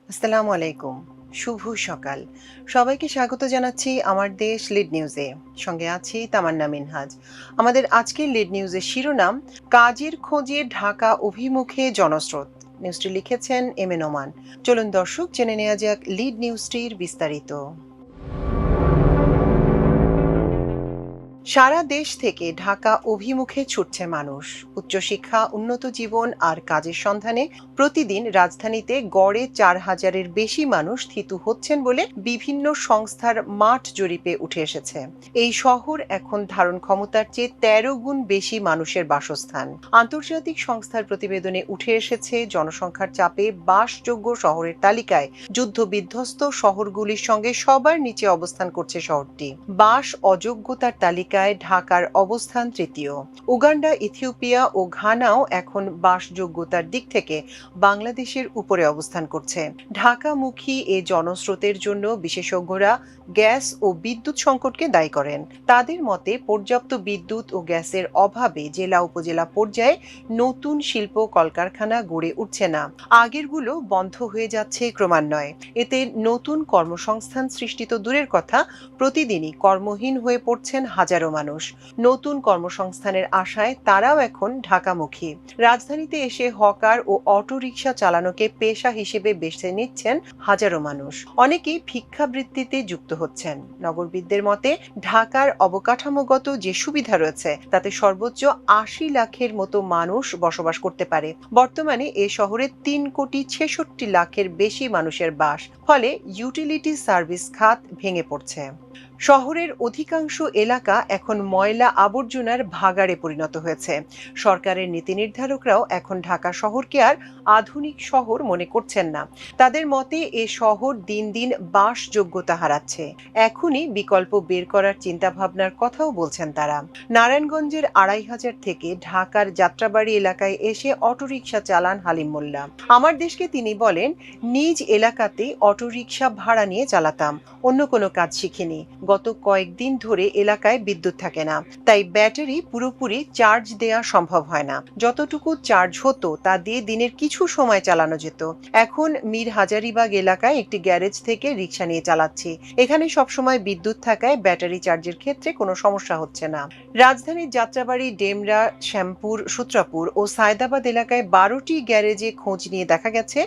আসসালামু আলাইকুম। শুভ সকাল। সবাইকে স্বাগত জানাচ্ছি আমার দেশ লিড নিউজে। সঙ্গে আছি তামান্না মিনহাজ। আমাদের আজকের লিড নিউজের শিরোনাম, কাজের খোঁজে ঢাকা অভিমুখে জনস্রোত। নিউজটি লিখেছেন এম এ নোমান। চলুন দর্শক, জেনে নেওয়া যাক লিড নিউজটির বিস্তারিত। সারা দেশ থেকে ঢাকা অভিমুখে ছুটছে মানুষ। উচ্চশিক্ষা, উন্নত জীবন আর কাজের সন্ধানে প্রতিদিন রাজধানীতে গড়ে 4,000-এর বেশি মানুষ থিতু হচ্ছেন বলে বিভিন্ন সংস্থার মাঠ জরিপে উঠে এসেছে। এই শহর এখন ধারণ ক্ষমতার চেয়ে 13 গুণ বেশি মানুষের বাসস্থান। আন্তর্জাতিক সংস্থার প্রতিবেদনে উঠে এসেছে, জনসংখ্যার চাপে বাসযোগ্য শহরের তালিকায় যুদ্ধবিধ্বস্ত শহরগুলির সঙ্গে সবার নিচে অবস্থান করছে শহরটি। বাস অযোগ্যতার তালিকায় ঢাকার অবস্থান তৃতীয়। উগান্ডা, ইথিওপিয়া ও ঘানাও এখন বাসযোগ্যতার দিক থেকে বাংলাদেশের উপরে অবস্থান করছে। ঢাকামুখী এ জনস্রোতের জন্য বিশেষজ্ঞরা গ্যাস ও বিদ্যুৎ সংকটকে দায়ী করেন। তাদের মতে, পর্যাপ্ত বিদ্যুৎ ও গ্যাসের অভাবে জেলা উপজেলা পর্যায়ে নতুন শিল্প কলকারখানা গড়ে উঠছে না, আগেরগুলো বন্ধ হয়ে যাচ্ছে ক্রমান্বয়ে। এতে নতুন কর্মসংস্থান সৃষ্টি তো দূরের কথা, প্রতিদিনই কর্মহীন হয়ে পড়ছেন হাজারো মানুষ। নতুন কর্মসংস্থানের আশায় তারাও এখন ঢাকামুখী। রাজধানীতে এসে হকার ও অটোরিকশা চালানোকে পেশা হিসেবে বেছে নিচ্ছেন হাজারো মানুষ। অনেকেই ভিক্ষাবৃত্তিতে যুক্ত হচ্ছেন। নগরবিদদের মতে, ঢাকার অবকাঠামোগত যে সুবিধা রয়েছে তাতে সর্বোচ্চ 80 লাখের মতো মানুষ বসবাস করতে পারে। বর্তমানে এ শহরে 3,66,00,000-এর বেশি মানুষের বাস, ফলে ইউটিলিটি সার্ভিস খাত ভেঙে পড়ছে। শহরের অধিকাংশ এলাকা এখন ময়লা আবর্জনার ভাগাড়ে পরিণত হয়েছে। সরকারের নীতি নির্ধারকরাও এখন ঢাকা শহরকে আর আধুনিক শহর মনে করছেন না। তাদের মতে, এ শহর দিন দিন বাসযোগ্যতা হারাচ্ছে। এখনই বিকল্প বের করার চিন্তাভাবনার কথাও বলছেন তারা। নারায়ণগঞ্জের 2,500 থেকে ঢাকার যাত্রাবাড়ি এলাকায় এসে অটোরিকশা চালান হালিম মোল্লা। আমার দেশকে তিনি বলেন, নিজ এলাকাতেই অটোরিকশা ভাড়া নিয়ে চালাতাম, অন্য কোনো কাজ শিখিনি। গত কয়েকদিন ধরে এলাকায় বিদ্যুৎ থাকে না, তাই ব্যাটারি পুরোপুরি চার্জ দেওয়া সম্ভব হয় না। যতটুকু চার্জ হতো তা দিয়ে দিনের কিছু সময় চালানো যেত। এখন মীর হাজারীবাগ এলাকায় একটি গ্যারেজ থেকে রিক্সা নিয়ে চালাচ্ছি। এখানে সবসময় বিদ্যুৎ থাকায় ব্যাটারি চার্জের ক্ষেত্রে কোনো সমস্যা হচ্ছে না। রাজধানীর যাত্রাবাড়ি, ডেমরা, শ্যামপুর, সূত্রাপুর ও সায়দাবাদ এলাকায় 12টি গ্যারেজে খোঁজ নিয়ে দেখা গেছে,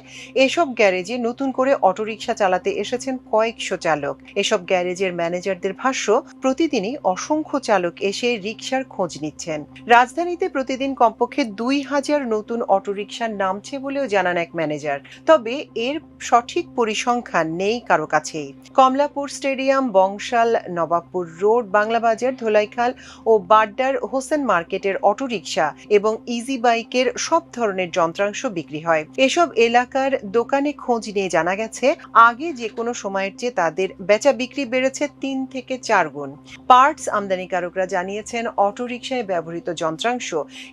এসব গ্যারেজে নতুন করে অটোরিকশা চালাতে এসেছেন কয়েকশো চালক। এসব গ্যারেজের ম্যানেজারদের ভাষ্য, প্রতিদিনই অসংখ্য চালক এসে রিকশার খোঁজ নিচ্ছেন। রাজধানীতে প্রতিদিন কমপক্ষে 2,000 নতুন অটোরিকশা নামছে বলেও জানান এক ম্যানেজার। তবে এর সঠিক পরিসংখ্যান নেই কারো কাছেই। কমলাপুর স্টেডিয়াম, বংশাল, নবাবপুর রোড, বাংলাবাজার, ধোলাইখাল ও বাড্ডার হোসেন মার্কেটের অটোরিকশা এবং ইজি বাইকের সব ধরনের যন্ত্রাংশ বিক্রি হয়। এসব এলাকার দোকানে খোঁজ নিয়ে জানা গেছে, আগে যে কোনো সময়ের চেয়ে তাদের বেচা বিক্রি বেড়েছে 3 থেকে 4 গুণ। পার্টস আমদানিকারকরা জানিয়েছেন, অটোরিকশায় ব্যবহৃত যন্ত্রাংশ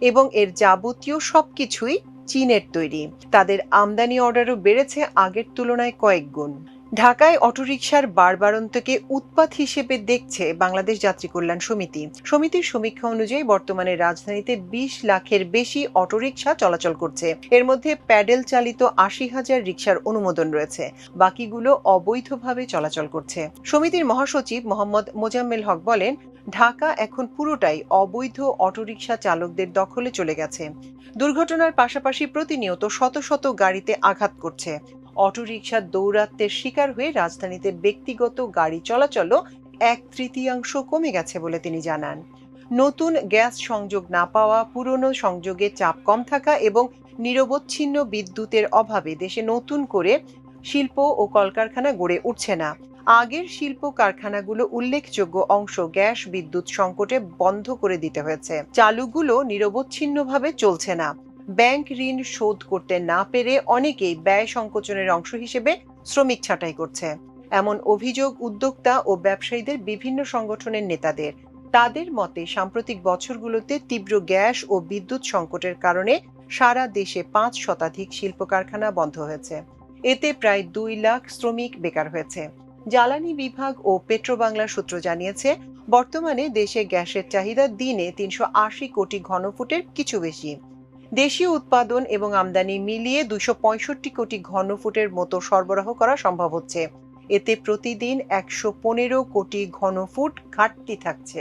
এবং এর যাবতীয় সবকিছুই চীনের তৈরি। তাদের আমদানি অর্ডারও বেড়েছে আগের তুলনায় কয়েক গুণ। ঢাকায় অটোরিকশার বাড়বাড়ন্তকে উৎপাত হিসেবে দেখছে বাংলাদেশ যাত্রী কল্যাণ সমিতি। সমিতির সমীক্ষা অনুযায়ী বর্তমানে রাজধানীতে 20 লাখের বেশি অটোরিকশা চলাচল করছে। এর মধ্যে প্যাডেল চালিত 80,000 রিকশার অনুমোদন রয়েছে, বাকিগুলো অবৈধভাবে চলাচল করছে। সমিতির মহাসচিব মোহাম্মদ মোজাম্মেল হক বলেন, ঢাকা এখন পুরোটাই অবৈধ অটোরিকশা চালকদের দখলে চলে গেছে। দুর্ঘটনার পাশাপাশি প্রতিনিয়ত শত শত গাড়িতে আঘাত করছে। অটোরিকশার দৌরাত্ম্যের শিকার হয়ে রাজধানীতে ব্যক্তিগত গাড়ি চলাচলও 1/3 কমে গেছে বলে তিনি জানান। নতুন গ্যাস সংযোগ না পাওয়া, পুরনো সংযোগে চাপ কম থাকা এবং নিরবচ্ছিন্ন বিদ্যুতের অভাবে দেশে নতুন করে শিল্প ও কলকারখানা গড়ে উঠছে না। আগের শিল্প কারখানাগুলো উল্লেখযোগ্য অংশ গ্যাস বিদ্যুৎ সংকটে বন্ধ করে দিতে হয়েছে। চালুগুলো নিরবচ্ছিন্নভাবে চলছে না। ব্যাংক ঋণ শোধ করতে না পেরে অনেকেই ব্যয় সংকোচনের অংশ হিসেবে শ্রমিক ছাঁটাই করছে, এমন অভিযোগ উদ্যোক্তা ও ব্যবসায়ীদের বিভিন্ন সংগঠনের নেতাদের। তাদের মতে, সাম্প্রতিক বছরগুলোতে তীব্র গ্যাস ও বিদ্যুৎ সংকটের কারণে সারা দেশে 5 শতাধিক শিল্প কারখানা বন্ধ হয়েছে। এতে প্রায় 2 লাখ শ্রমিক বেকার হয়েছে। জ্বালানি বিভাগ ও পেট্রোবাংলার সূত্র জানিয়েছে, বর্তমানে দেশে গ্যাসের চাহিদা দিনে 380 কোটি ঘনফুটের কিছু বেশি। দেশীয় উৎপাদন এবং আমদানি মিলিয়ে 265 কোটি ঘনফুটের মতো সরবরাহ করা সম্ভব হচ্ছে। এতে প্রতিদিন 115 কোটি ঘনফুট ঘাটতি থাকছে।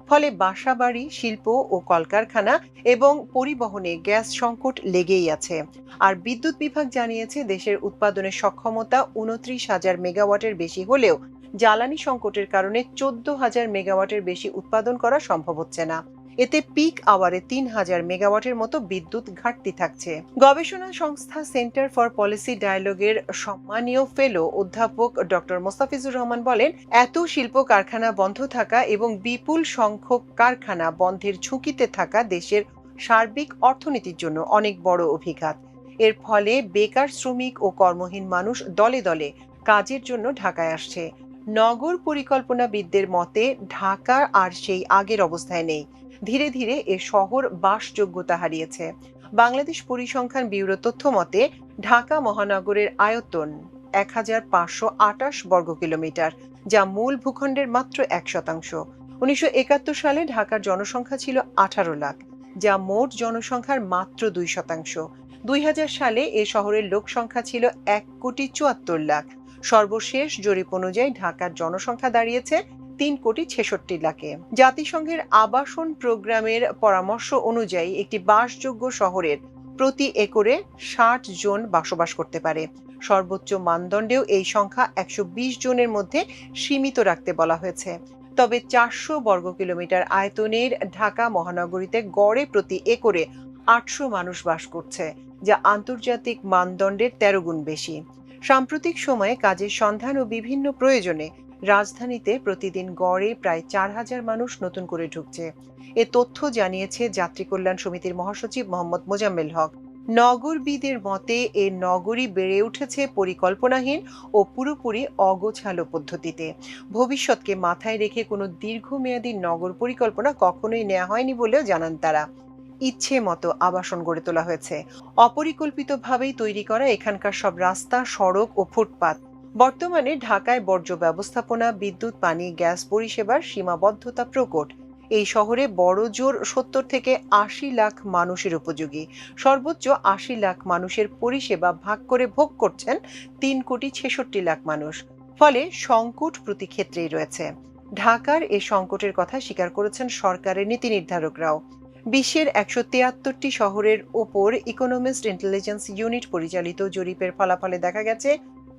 ফলে বাসাবাড়ি, শিল্প ও কলকারখানা এবং পরিবহনে গ্যাস সংকট লেগেই আছে। আর বিদ্যুৎ বিভাগ জানিয়েছে দেশের উৎপাদনের সক্ষমতা 29,000 মেগাওয়াটের বেশি হলেও জ্বালানি সংকটের কারণে 14,000 মেগাওয়াটের বেশি উৎপাদন করা সম্ভব হচ্ছে না। এতে পিক আওয়ারে 3,000 মেগাওয়াটের মতো বিদ্যুৎ ঘাটতি থাকছে। গবেষণা সংস্থা সেন্টার ফর পলিসি ডায়ালগের সম্মানীয় ফেলো অধ্যাপক ডক্টর মোস্তাফিজুর রহমান বলেন, এত শিল্প কারখানা বন্ধ থাকা এবং বিপুল সংখ্যক কারখানা বন্ধের ঝুঁকিতে থাকা দেশের সার্বিক অর্থনীতির জন্য অনেক বড় অভিঘাত। এর ফলে বেকার শ্রমিক ও কর্মহীন মানুষ দলে দলে কাজের জন্য ঢাকায় আসছে। নগর পরিকল্পনাবিদদের মতে ঢাকা আর সেই আগের অবস্থায় নেই। ধীরে ধীরে এ শহর বাসযোগ্যতা হারিয়েছে। বাংলাদেশ পরিসংখ্যান ব্যুরো তথ্য মতে ঢাকা মহানগরের আয়তন 1,528 বর্গ কিলোমিটার, যা মূল ভূখণ্ডের মাত্র 1%। 1971 সালে ঢাকার জনসংখ্যা ছিল 18 লাখ, যা মোট জনসংখ্যার মাত্র 2%। 2000 সালে এ শহরের লোক সংখ্যা ছিল 1,74,00,000। সর্বশেষ জরিপ অনুযায়ী ঢাকার জনসংখ্যা দাঁড়িয়েছে 3,66,00,000-এ। জাতিসংঘের আবাসন প্রোগ্রামের পরামর্শ অনুযায়ী একটি বাসযোগ্য শহরের প্রতি একরে 60 জন বসবাস করতে পারে। সর্বোচ্চ মানদণ্ডেও এই সংখ্যা 120 জনের মধ্যে সীমিত রাখতে বলা হয়েছে। তবে 400 বর্গ কিলোমিটার আয়তনের ঢাকা মহানগরীতে গড়ে প্রতি একরে 800 মানুষ বাস করছে, যা আন্তর্জাতিক মানদণ্ডের 13 গুণ বেশি। সাম্প্রতিক সময়ে কাজের সন্ধান ও বিভিন্ন প্রয়োজনে রাজধানীতে প্রতিদিন গড়ে প্রায় 4,000 মানুষ নতুন করে ঢুকছে। এ তথ্য জানিয়েছে যাত্রী কল্যাণ সমিতির মহাসচিব মোহাম্মদ মোজাম্মেল হক। নগরবিদের মতে এ নগরী বেড়ে উঠেছে পরিকল্পনাহীন ও পুরোপুরি অগোছালো পদ্ধতিতে। ভবিষ্যৎকে মাথায় রেখে কোনো দীর্ঘমেয়াদী নগর পরিকল্পনা কখনোই নেওয়া হয়নি বলেও জানান তারা। ইচ্ছে মতো আবাসন গড়ে তোলা হয়েছে। অপরিকল্পিতভাবেই তৈরি করা এখানকার সব রাস্তা, সড়ক ও ফুটপাত। বর্তমানে ঢাকায় বর্জ্য ব্যবস্থাপনা, বিদ্যুৎ, পানি, গ্যাস পরিষেবার সীমাবদ্ধতা প্রকট। এই শহরে বড় জোর 70 থেকে 80 লাখ মানুষের উপযোগী। সর্বোচ্চ 80 লাখ মানুষের পরিষেবা ভাগ করে ভোগ করছেন 3,66,00,000 মানুষ। ফলে সংকট প্রতি ক্ষেত্রেই রয়েছে। ঢাকার এ সংকটের কথা স্বীকার করেছেন সরকারের নীতি নির্ধারকরাও। বিশ্বের 173টি শহরের ওপর ইকোনমিস্ট ইন্টেলিজেন্স ইউনিট পরিচালিত জরিপের ফলাফলে দেখা গেছে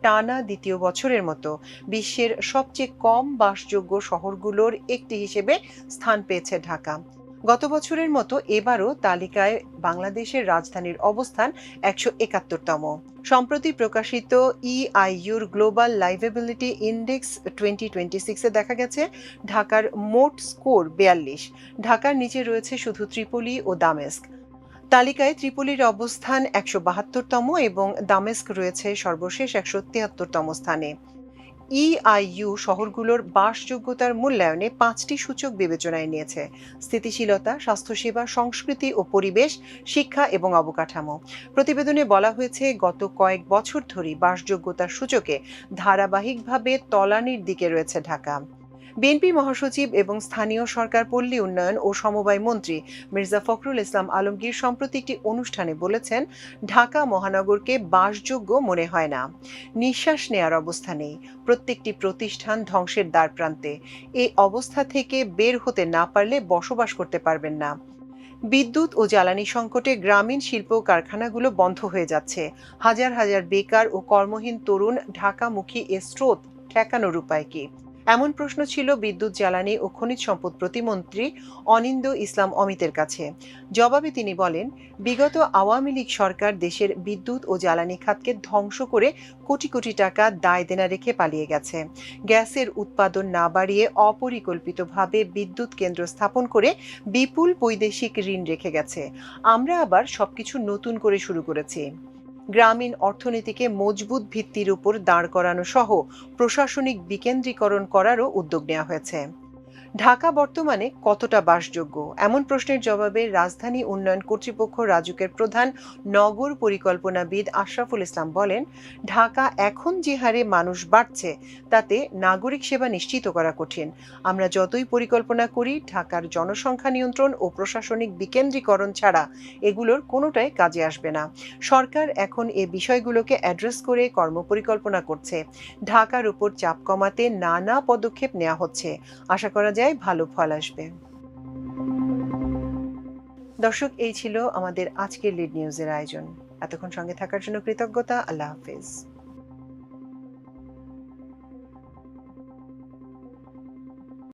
টানা দ্বিতীয় বছরের মতো বিশ্বের সবচেয়ে কম বাসযোগ্য শহরগুলোর একটি হিসেবে স্থান পেয়েছে ঢাকা। গত বছরের মতো এবারও তালিকায় বাংলাদেশের রাজধানীর অবস্থান 171তম। সম্প্রতি প্রকাশিত ইআইইউর গ্লোবাল লাইভেবিলিটি ইন্ডেক্স 2026-এ দেখা গেছে ঢাকার মোট স্কোর 42। ঢাকার নিচে রয়েছে শুধু ত্রিপলি ও দামেস্ক। তালিকায় ত্রিপলির অবস্থান 172তম এবং দামেস্ক রয়েছে সর্বশেষ 173তম স্থানে। ইআইইউ শহরগুলোর বাসযোগ্যতার মূল্যায়নে 5টি সূচক বিবেচনায় নিয়েছে: স্থিতিশীলতা, স্বাস্থ্যসেবা, সংস্কৃতি ও পরিবেশ, শিক্ষা এবং অবকাঠামো। প্রতিবেদনে বলা হয়েছে গত কয়েক বছর ধরেই বাসযোগ্যতার সূচকে ধারাবাহিকভাবে তলানির দিকে রয়েছে ঢাকা। বিএনপি মহাসচিব এবং স্থানীয় সরকার, পল্লী উন্নয়ন ও সমবায় মন্ত্রী মির্জা ফখরুল ইসলাম আলমগীর সম্প্রতি একটি অনুষ্ঠানে বলেছেন, ঢাকা মহানগরকে বাসযোগ্য মনে হয় না। নিঃশ্বাস নেয়ার অবস্থা নেই। প্রত্যেকটি প্রতিষ্ঠান ধ্বংসের দ্বারপ্রান্তে। এই অবস্থা থেকে বের হতে না পারলে বসবাস করতে পারবেন না। বিদ্যুৎ ও জ্বালানি সংকটে গ্রামীণ শিল্প কারখানাগুলো বন্ধ হয়ে যাচ্ছে। হাজার হাজার বেকার ও কর্মহীন তরুণ ঢাকামুখী এ স্রোত ঠেকানোর উপায় কি? এমন প্রশ্ন ছিল বিদ্যুৎ, জ্বালানি ও খনিজ সম্পদ প্রতিমন্ত্রী অনিন্দ্য ইসলাম অমিতের কাছে। জবাবে তিনি বলেন, বিগত আওয়ামী লীগ সরকার দেশের বিদ্যুৎ ও জ্বালানি খাতকে ধ্বংস করে কোটি কোটি টাকা দায় দেনা রেখে পালিয়ে গেছে। গ্যাসের উৎপাদন না বাড়িয়ে অপরিকল্পিতভাবে বিদ্যুৎ কেন্দ্র স্থাপন করে বিপুল বৈদেশিক ঋণ রেখে গেছে। আমরা আবার সবকিছু নতুন করে শুরু করেছি। গ্রামীণ অর্থনীতিকে মজবুত ভিত্তির উপর দাঁড় করানো সহ প্রশাসনিক বিকেন্দ্রীকরণ করারও উদ্যোগ নেওয়া হয়েছে। ঢাকা বর্তমানে কতটা বাসযোগ্য? এমন প্রশ্নের জবাবে রাজধানী উন্নয়ন কর্তৃপক্ষ রাজুকের প্রধান নগর পরিকল্পনাবিদ আশরাফুল ইসলাম বলেন, ঢাকা এখন যে হারে মানুষ বাড়ছে তাতে নাগরিক সেবা নিশ্চিত করা কঠিন। আমরা যতই পরিকল্পনা করি, ঢাকার জনসংখ্যা নিয়ন্ত্রণ ও প্রশাসনিক বিকেন্দ্রীকরণ ছাড়া এগুলোর কোনোটাই কাজে আসবে না। সরকার এখন এ বিষয়গুলোকে অ্যাড্রেস করে কর্মপরিকল্পনা করছে। ঢাকার উপর চাপ কমাতে নানা পদক্ষেপ নেওয়া হচ্ছে। আশা করা যায় ভালো ফল আসবে। দর্শক, এই ছিল আমাদের আজকের লিড নিউজের আয়োজন। এতক্ষণ সঙ্গে থাকার জন্য কৃতজ্ঞতা। আল্লাহ হাফেজ।